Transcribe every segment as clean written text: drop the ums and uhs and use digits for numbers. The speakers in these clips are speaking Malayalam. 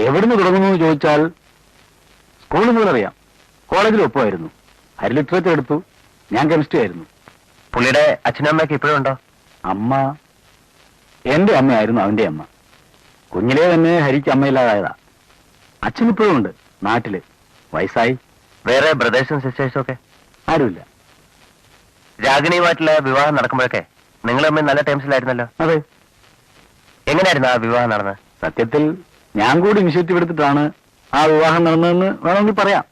എവിടുന്ന് തുടങ്ങുന്നു എന്ന് ചോദിച്ചാൽ സ്കൂളിൽ മുതലറിയാം. കോളേജിൽ ഒപ്പമായിരുന്നു. ഹരി ലിറ്ററേച്ചർ എടുത്തു, ഞാൻ കെമിസ്ട്രി ആയിരുന്നു. പുള്ളിയുടെ അച്ഛനും അമ്മയൊക്കെ ഇപ്പോഴും ഉണ്ടോ? അമ്മ എന്റെ അമ്മയായിരുന്നു അവന്റെ അമ്മ. കുഞ്ഞിലേ തന്നെ ഹരിക്ക് അമ്മയില്ലാതായതാ. അച്ഛൻ ഇപ്പോഴും ഉണ്ട് നാട്ടില്, വയസ്സായി. വേറെ ബ്രദേഴ്സും സിസ്റ്റേഴ്സും ഒക്കെ ആരുമില്ല. രാഗിണിയുമായിട്ടുള്ള വിവാഹം നടക്കുമ്പോഴൊക്കെ നിങ്ങൾ തമ്മിൽ നല്ല ടേംസിലായിരുന്നല്ലോ. അതെ. എങ്ങനെയായിരുന്നു ആ വിവാഹം നടന്നത്? സത്യത്തിൽ ഞാൻ കൂടി ഇനിഷ്യേറ്റീവ് എടുത്തിട്ടാണ് ആ വിവാഹം നടന്നതെന്ന് വേണമെങ്കിൽ പറയാം.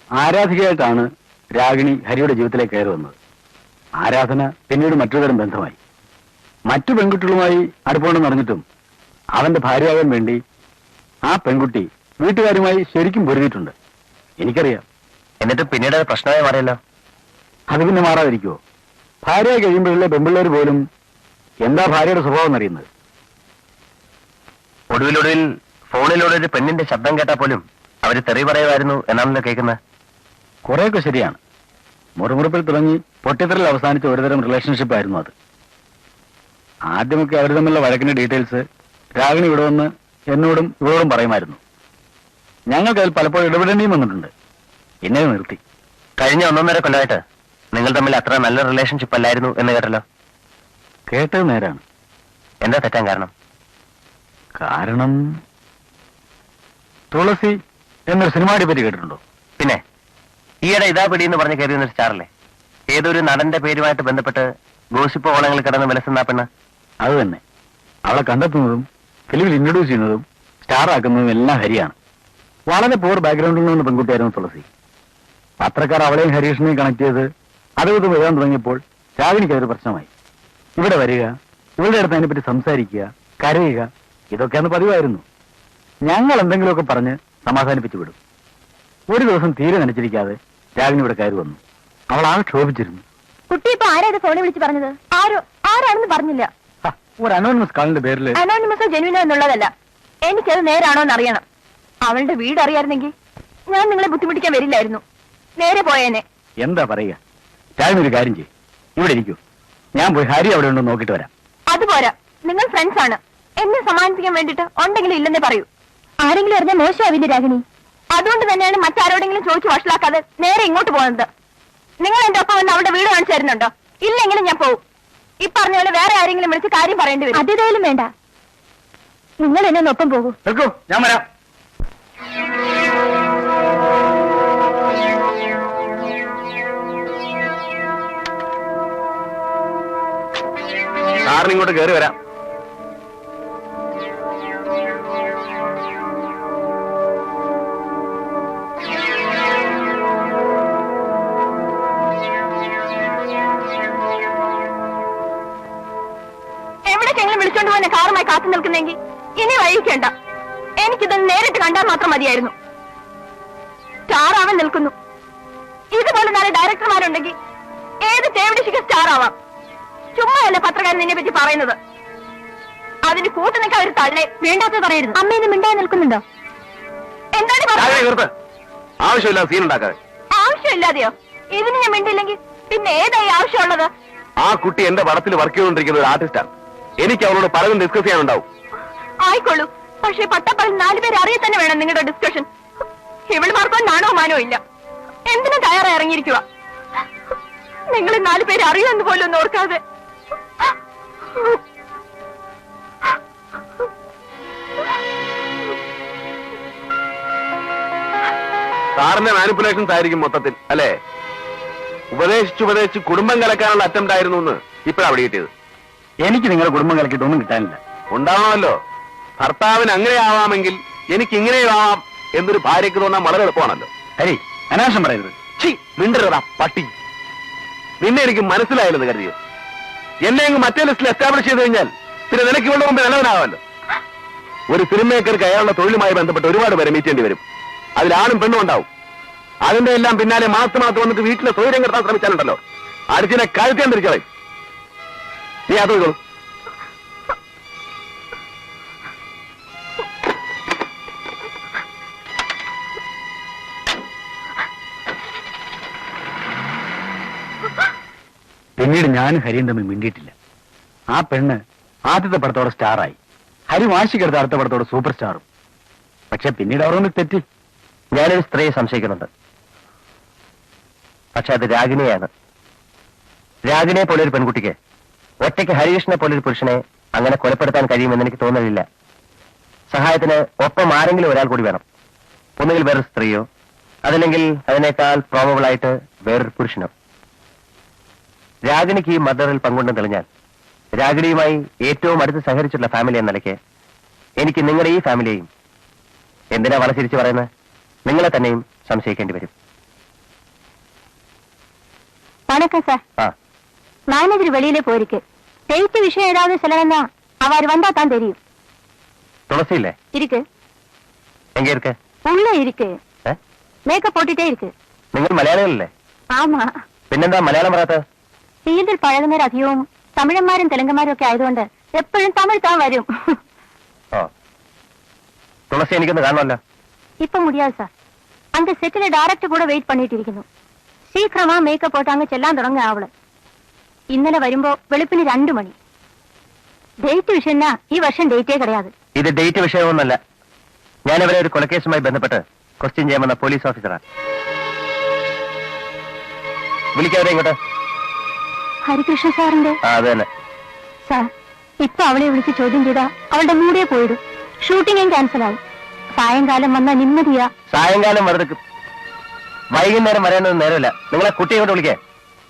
ആരാധികയായിട്ടാണ് രാഗിണി ഹരിയുടെ ജീവിതത്തിലേക്ക് കയറി വന്നത്. ആരാധന പിന്നീട് മറ്റൊരു തരം ബന്ധമായി. മറ്റു പെൺകുട്ടികളുമായി അടുപ്പമുണ്ടെന്ന് അറിഞ്ഞിട്ടും അവന്റെ ഭാര്യയാകാൻ വേണ്ടി ആ പെൺകുട്ടി വീട്ടുകാരുമായി ശരിക്കും പൊരുതിയിട്ടുണ്ട്. എനിക്കറിയാം. എന്നിട്ട് പിന്നീട് അത് പ്രശ്നമായി മാറിയല്ലോ. അത് പിന്നെ മാറാതിരിക്കുമോ? ഭാര്യയായി കഴിയുമ്പോഴല്ലേ പെൺപിള്ളേർ പോലും എന്താ ഭാര്യയുടെ സ്വഭാവം എന്നറിയുന്നത്. ഒടുവിൽ ഫോണിലൂടെ ഒരു പെണ്ണിന്റെ ശബ്ദം കേട്ടാൽ പോലും അവര് തെറി പറയുമായിരുന്നു എന്നാണല്ലോ കേൾക്കുന്നത്. കുറെയൊക്കെ ശരിയാണ്. മുറിമുറിപ്പിൽ തുടങ്ങി പൊട്ടിത്തെറിൽ അവസാനിച്ച ഒരുതരം റിലേഷൻഷിപ്പ് ആയിരുന്നു അത്. ആദ്യമൊക്കെ അവർ തമ്മിലുള്ള വഴക്കിന്റെ ഡീറ്റെയിൽസ് രാഗിണി ഇവിടെ വന്ന് എന്നോടും ഇവളോടും പറയുമായിരുന്നു. ഞങ്ങൾക്ക് അതിൽ പലപ്പോഴും ഇടപെടേണ്ടിയും വന്നിട്ടുണ്ട്. പിന്നെ നിർത്തി. കഴിഞ്ഞ 1.5 കൊല്ലമായിട്ട് നിങ്ങൾ തമ്മിൽ അത്ര നല്ല റിലേഷൻഷിപ്പ് അല്ലായിരുന്നു എന്ന് കേട്ടല്ലോ. കേട്ടത് നേരാണ്. എന്താ തെറ്റാൻ കാരണം? കാരണം തുളസി എന്നൊരു സിനിമയെ പറ്റി കേട്ടിട്ടുണ്ടോ? പിന്നെ ഈയിടെ ഇതാ പിടി എന്ന് പറഞ്ഞ് കയറിയൊരു സ്റ്റാറല്ലേ, ഏതൊരു നടന്റെ പേരുമായിട്ട് ബന്ധപ്പെട്ട് ഗോസിപ്പ് ഓളങ്ങളിൽ കിടന്ന് വിലസുന്ന പെണ്ണ്. അത് തന്നെ. അവളെ കണ്ടെത്തുന്നതും ഫിലിമിൽ ഇൻട്രൊഡ്യൂസ് ചെയ്യുന്നതും സ്റ്റാർ ആക്കുന്നതും എല്ലാം ഹരിയാണ്. വളരെ പൂർ ബാക്ക്ഗ്രൗണ്ടിൽ നിന്ന് പെൺകുട്ടിയായിരുന്നു തുളസി. പത്രക്കാർ അവളെയും ഹരീഷിനെയും കണക്ട് ചെയ്ത് അതുകൊണ്ട് എഴുതാൻ തുടങ്ങിയപ്പോൾ രാഗിണിക്ക് അതൊരു പ്രശ്നമായി. ഇവിടെ വരിക, ഇവളുടെ അടുത്ത് അതിനെപ്പറ്റി സംസാരിക്കുക, കരയുക, ഇതൊക്കെയാണ് പതിവായിരുന്നു. ഞങ്ങൾ എന്തെങ്കിലുമൊക്കെ പറഞ്ഞ് സമാധാനിപ്പിച്ചു വിടും. ഒരു ദിവസം തീരെ നനച്ചിരിക്കാതെ രാഗിണി ഇവിടെ കയറി വന്നു. അവൾ ആകെ ക്ഷോഭിച്ചിരുന്നു. കുട്ടി ഇപ്പൊ ആരാ ഫോണിൽ വിളിച്ച് പറഞ്ഞത്? ആരാണെന്ന് പറഞ്ഞില്ല. ഒരു അനോണിമസ് കാളിന്റെ പേരിൽ. അനോണിമസോ ജെനുവിനോ എന്നുള്ളതല്ല, എനിക്കത് നേരാണോ എന്ന് അറിയണം. അവളുടെ വീട് അറിയായിരുന്നെങ്കിൽ ഞാൻ നിങ്ങളെ ബുദ്ധിമുട്ടിക്കാൻ വരില്ലായിരുന്നു. നേരെ പോയേനെ. എന്താ പറയുക? രാഗിണി ഒരു കാര്യം ചെയ്യും, ഇവിടെ ഇരിക്കൂ. ഞാൻ പോയി ഹരി അവിടെ ഉണ്ടോ നോക്കിട്ട് വരാം. അതുപോരാ, നിങ്ങൾ ഫ്രണ്ട്സ് ആണ്. എന്നെ സമാധാനിപ്പിക്കാൻ വേണ്ടിട്ട് ഉണ്ടെങ്കിലും ഇല്ലെന്നേ പറയൂ. ആരെങ്കിലും അറിഞ്ഞാൽ മോശമാവില്ലേ രാഗിണി? അതുകൊണ്ട് തന്നെയാണ് മറ്റാരോടെങ്കിലും ചോദിച്ചു വഷളാക്കാതെ നേരെ ഇങ്ങോട്ട് പോകുന്നത്. നിങ്ങൾ എന്റെ ഒപ്പം വന്ന് അവിടെ വീട് കാണിച്ചു തരുന്നുണ്ടോ? ഇല്ലെങ്കിലും ഞാൻ പോവും. ഈ പറഞ്ഞ പോലെ വേറെ ആരെങ്കിലും വിളിച്ച് കാര്യം പറയേണ്ടി വരും. അതേതായാലും വേണ്ട, നിങ്ങൾ എന്നെ ഒപ്പം പോകൂ. ഞാൻ വരാം. സാറിന് ഇങ്ങോട്ട് കയറി വരാം. എവിടേക്കെങ്കിലും വിളിച്ചോണ്ട് പോന്നെ കാറുമായി കാത്തു നിൽക്കുന്നെങ്കിൽ ഇനി വഴിക്കേണ്ട. എനിക്കിതൊന്ന് നേരിട്ട് കണ്ടാൽ മാത്രം മതിയായിരുന്നു. സ്റ്റാർ ആവാൻ നിൽക്കുന്നു. ഇതുപോലെ നല്ല ഡയറക്ടർമാരുണ്ടെങ്കിൽ ഏത് തേവിടിശിക്ക് സ്റ്റാർ ആവാം. ചുമ്മായല്ലേ പത്രക്കാരൻ നിന്നെ പറ്റി പറയുന്നത്. അതിന് കൂട്ടു നിൽക്കാൻ ഒരു തള്ളേ വേണ്ടാത്ത പറയരുത്. അമ്മേന്ന് മിണ്ടായി നിൽക്കുന്നുണ്ടോ? എന്താണ് ആവശ്യമില്ല സീൻ ഉണ്ടാക്കാതെ. ആവശ്യമില്ലാതെയോ? ഇതിന് ഞാൻ മിണ്ടില്ലെങ്കിൽ പിന്നെ ഏതായി ആവശ്യമുള്ളത്? ആ കുട്ടി എന്റെ പടത്തിൽ വർക്ക് ചെയ്തുകൊണ്ടിരിക്കുന്ന ഒരു ആർട്ടിസ്റ്റാണ്. എനിക്ക് അവളോട് പലതും ഡിസ്കസ് ചെയ്യാനുണ്ടാവും. ആയിക്കോളൂ, പക്ഷേ പട്ടപ്പകൽ 4 പേര് അറിയ തന്നെ വേണം നിങ്ങളുടെ ഡിസ്കഷൻ. ഇവളുമാർക്കോ നാണോ മാനോ ഇല്ല. എന്തിനും തയ്യാറായി ഇറങ്ങിയിരിക്കുക. നിങ്ങൾ 4 പേര് അറിയുമെന്ന് പോലും ഒന്ന് ഓർക്കാതെ. സാറിന്റെ മാനിപ്പുലേഷൻസ് ആയിരിക്കും മൊത്തത്തിൽ, അല്ലേ? ഉപദേശിച്ച് കുടുംബം കലക്കാനുള്ള അറ്റംപ്റ്റ് ആയിരുന്നു എന്ന് ഇപ്പഴാ കിട്ടിയത്. എനിക്ക് നിങ്ങളുടെ കുടുംബം കലക്കിയിട്ടൊന്നും കിട്ടാനില്ല. ഉണ്ടാവണമല്ലോ. ഭർത്താവിന് അങ്ങനെ ആവാമെങ്കിൽ എനിക്ക് ഇങ്ങനെയും ആവാം എന്നൊരു ഭാര്യയ്ക്ക് തോന്നാൻ വളരെ എളുപ്പമാണല്ലോ. ഹരി, അനാവശ്യം പറയരുത്. മിണ്ടരുതാ പട്ടി. നിന്നെ എനിക്ക് മനസ്സിലായില്ലെന്ന് കരുതിയോ? എന്നെ അങ്ങ് മറ്റേ ലിസ്റ്റിൽ എസ്റ്റാബ്ലിഷ് ചെയ്ത് കഴിഞ്ഞാൽ പിന്നെ നിനക്ക് ഇവിടെ മുമ്പ് നിലവനാവാമല്ലോ. ഒരു ഫിലിം മേക്കർക്ക് അയാളുടെ തൊഴിലുമായി ബന്ധപ്പെട്ട് ഒരുപാട് പേരെ മീറ്റ് ചെയ്യേണ്ടി വരും. അതിലാണും പെണ്ണും ഉണ്ടാവും. അതിന്റെ എല്ലാം പിന്നാലെ മാസം വന്നിട്ട് വീട്ടിലെ സൗകര്യം കെടുത്താൻ ശ്രമിച്ചാലുണ്ടല്ലോ, അടിച്ചിനെ കഴുത്തേൻ തിരിച്ചളെ. നീ അത് നോക്കൂ. പിന്നീട് ഞാനും ഹരിയും തമ്മിൽ മിണ്ടിയിട്ടില്ല. ആ പെണ്ണ് ആദ്യത്തെ പടത്തോടെ സ്റ്റാറായി. ഹരി വാശിക്കെടുത്ത അടുത്ത പടത്തോടെ സൂപ്പർ സ്റ്റാറും. പക്ഷെ പിന്നീട് അവർ ഒന്ന് തെറ്റി. ഞാനൊരു സ്ത്രീയെ സംശയിക്കുന്നുണ്ട്. പക്ഷെ അത് രാഗിണിയാണ്. രാഗിണിയെ പോലെ ഒരു പെൺകുട്ടിക്ക് ഒറ്റയ്ക്ക് ഹരികൃഷ്ണനെ പോലൊരു പുരുഷനെ അങ്ങനെ കൊലപ്പെടുത്താൻ കഴിയുമെന്ന് എനിക്ക് തോന്നുന്നില്ല. സഹായത്തിന് ഒപ്പം ആരെങ്കിലും ഒരാൾ കൂടി വേണം. ഒന്നുകിൽ വേറൊരു സ്ത്രീയോ അതല്ലെങ്കിൽ അതിനേക്കാൾ പ്രോബബിൾ ആയിട്ട് വേറൊരു പുരുഷനോ. രാഗിണിക്ക് ഈ മർഡറിൽ പങ്കുണ്ടെന്ന് തെളിഞ്ഞാൽ രാഗിണിയുമായി ഏറ്റവും അടുത്ത് സഹകരിച്ചിട്ടുള്ള ഫാമിലി എന്ന നിലയ്ക്ക് എനിക്ക് നിങ്ങളുടെ ഈ ഫാമിലിയെയും, എന്തിനാ വളച്ചിരിച്ച് പറയുന്നത്, നിങ്ങളെ തന്നെയും സംശയിക്കേണ്ടി വരും. வணக்கம் சார். மேனேஜர் வெளியிலே போயிருக்கு. டேட் விஷயம் ஏதாவது சொல்லணும்னா அவர் வந்தா தான் தெரியும். തുളസിയില്ലേ? இருக்கு. എங்கே ഇരിക്കെ? உள்ள இருக்கு. மேக்கப் போட்டுட்டே இருக்கு. നിങ്ങൾ മലയാളികളല്ലേ? ஆமா. പിന്നെന്താ മലയാളം പറയാത്ത? ഫീൽഡിൽ പഴകുന്നവർ അധികവും തമിഴന്മാരും തെലുങ്കന്മാരും ഒക്കെ ആയതുകൊണ്ട് എപ്പോഴും തമിഴ് താൻ വരും. തുളസി എനിക്കൊന്ന് കാണണമല്ലോ. இப்ப முடியாது சார். அந்த செட்டில டைரக்டர் கூட வெயிட் பண்ணிட்டு இരിക്കുന്നു. சீக்கிரமா மேக்கப் போட்டு அங்க செல்லாൻ തുടങ്ങ അവള്. ഇന്നലെ വരുമ്പോ വെളുപ്പിന് 2 മണി. ഡേറ്റ് വിഷയന്നാ ഈ വർഷം ഡേറ്റേ കിടയാതെ. ഇത് ഡേറ്റ് വിഷയമൊന്നല്ല. ഞാനിവരെ ഒരു കൊലക്കേസുമായി ബന്ധപ്പെട്ട് ക്വസ്റ്റ്യൻ ചെയ്യാമെന്ന പോലീസ് ഓഫീസറാണ്. വിളിക്കാവരെ ഇങ്ങോട്ട്. ഹരികൃഷ്ണ സാറിന്റെ? അത് തന്നെ സാർ. ഇപ്പൊ അവളെ വിളിച്ച് ചോദ്യം ചെയ്താ അവളുടെ മൂടേ പോയിടും. ഷൂട്ടിംഗും ക്യാൻസൽ ആവും. സായങ്കാലം വന്നാ നിമ്മതിയാ. സായങ്കാലം വെറുതെ വൈകുന്നേരം വരേണ്ടത് നേരമില്ല. നിങ്ങളെ കുട്ടിയെ കൊണ്ട് വിളിക്കേ.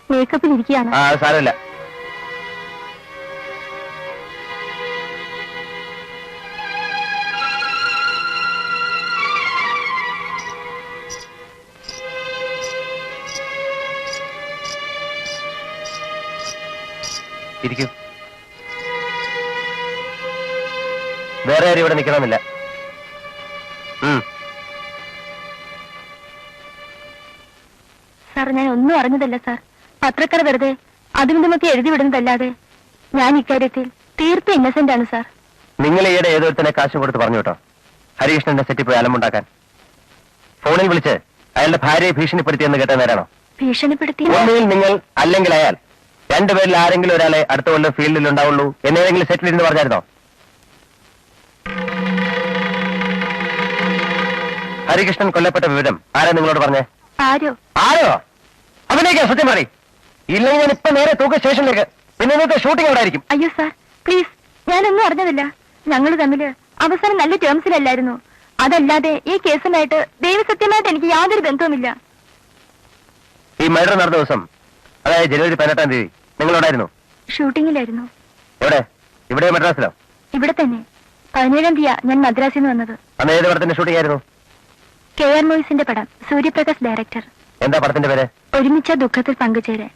മേക്കപ്പിൽ ഇരിക്കുകയാണ്. അത് സാരമില്ല. ഇരിക്കൂ. വേറെ ആരും ഇവിടെ നിൽക്കണമെന്നില്ല. സാർ, ഞാൻ ഒന്നും അറിഞ്ഞതല്ല സാർ. പത്രക്കാർ വെറുതെ അതുമിതുമൊക്കെ എഴുതി വിടുന്നതല്ലാതെ ഞാൻ ഇക്കാര്യത്തിൽ തീർത്തും ഇന്നസെന്റ് ആണ് സാർ. നിങ്ങൾ ഈയിടെ ഏതൊരുത്തനെ കാശ് കൊടുത്ത് പറഞ്ഞു കേട്ടോ ഹരികൃഷ്ണന്റെ സെറ്റിൽ പോയി അലമുണ്ടാക്കാൻ? ഫോണിൽ വിളിച്ച് അയാളുടെ ഭാര്യയെ ഭീഷണിപ്പെടുത്തിയെന്ന് കേട്ട നേരാണോ? ഭീഷണിപ്പെടുത്തി? ഒന്നുകിൽ നിങ്ങൾ അല്ലെങ്കിൽ അയാൾ, രണ്ടുപേരിൽ ആരെങ്കിലും ഒരാളെ അടുത്ത കൊല്ലം ഫീൽഡിൽ ഉണ്ടാവുള്ളൂ എന്നേതെങ്കിലും സെറ്റിൽ ഇരുന്ന് പറഞ്ഞായിരുന്നോ? ഹരികൃഷ്ണൻ കൊല്ലപ്പെട്ട വിവരം ആരാ നിങ്ങളോട് പറഞ്ഞേ? ആരോ? ആരോ? അവനേക്കാ സത്യം പറയും. ഇല്ലെങ്കിൽ ഞാൻ ഇപ്പൊ നേരെ തൂക്ക സ്റ്റേഷനിലേക്ക്. പിന്നെ ഇന്നത്തെ ഷൂട്ടിംഗ് അവിടെ ആയിരിക്കും. അയ്യോ സാർ, പ്ലീസ്. ഞാനൊന്നും അറിഞ്ഞതില്ല. ഞങ്ങൾ തമ്മില് അവസാനം നല്ല ടേംസിലല്ലായിരുന്നു. അതല്ലാതെ ഈ കേസുമായിട്ട് ദൈവസത്യമായിട്ട് എനിക്ക് യാതൊരു ബന്ധവുമില്ല. ഈ മർഡർ നടന്ന ദിവസം, അതായത് ജനുവരി 18-ാം തീയതി നിങ്ങളോടായിരുന്നു? ഷൂട്ടിങ്ങിലായിരുന്നു. എവിടെ? ഇവിടെ മദ്രാസിലോ? ഇവിടെ തന്നെ. 17-ാം തീയതി ഞാൻ മദ്രാസിൽ നിന്ന് വന്നത്. അന്ന് ഏത് പടത്തിന്റെ ഷൂട്ടിംഗ് ആയിരുന്നു? KR മൂവീസിന്റെ പടം. സൂര്യപ്രകാശ് ഡയറക്ടർ. എന്താ പടത്തിന്റെ പേര്? ഒരുമിച്ച ദുഃഖത്തിൽ പങ്കുചേരാൻ.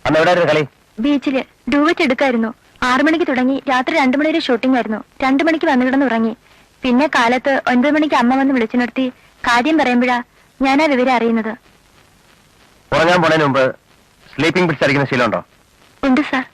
അന്ന് എവിടെയായിരുന്നു കളി? ബീച്ചില് ഡൂവറ്റ് എടുക്കായിരുന്നു. 6 മണിക്ക് തുടങ്ങി രാത്രി 2 മണി വരെ ഷൂട്ടിംഗ് ആയിരുന്നു. 2 മണിക്ക് വന്നു കിടന്ന് ഉറങ്ങി. പിന്നെ കാലത്ത് 9 മണിക്ക് അമ്മ വന്ന് വിളിച്ചു നിർത്തി കാര്യം പറയുമ്പോഴാ ഞാൻ ആ വിവരം അറിയുന്നത്. ഉറങ്ങാൻ പോണതിന് മുമ്പ് സ്ലീപ്പിംഗ് പിൽസ് അടിക്കുന്ന ശീലമുണ്ടോ? ഉണ്ട് സാർ.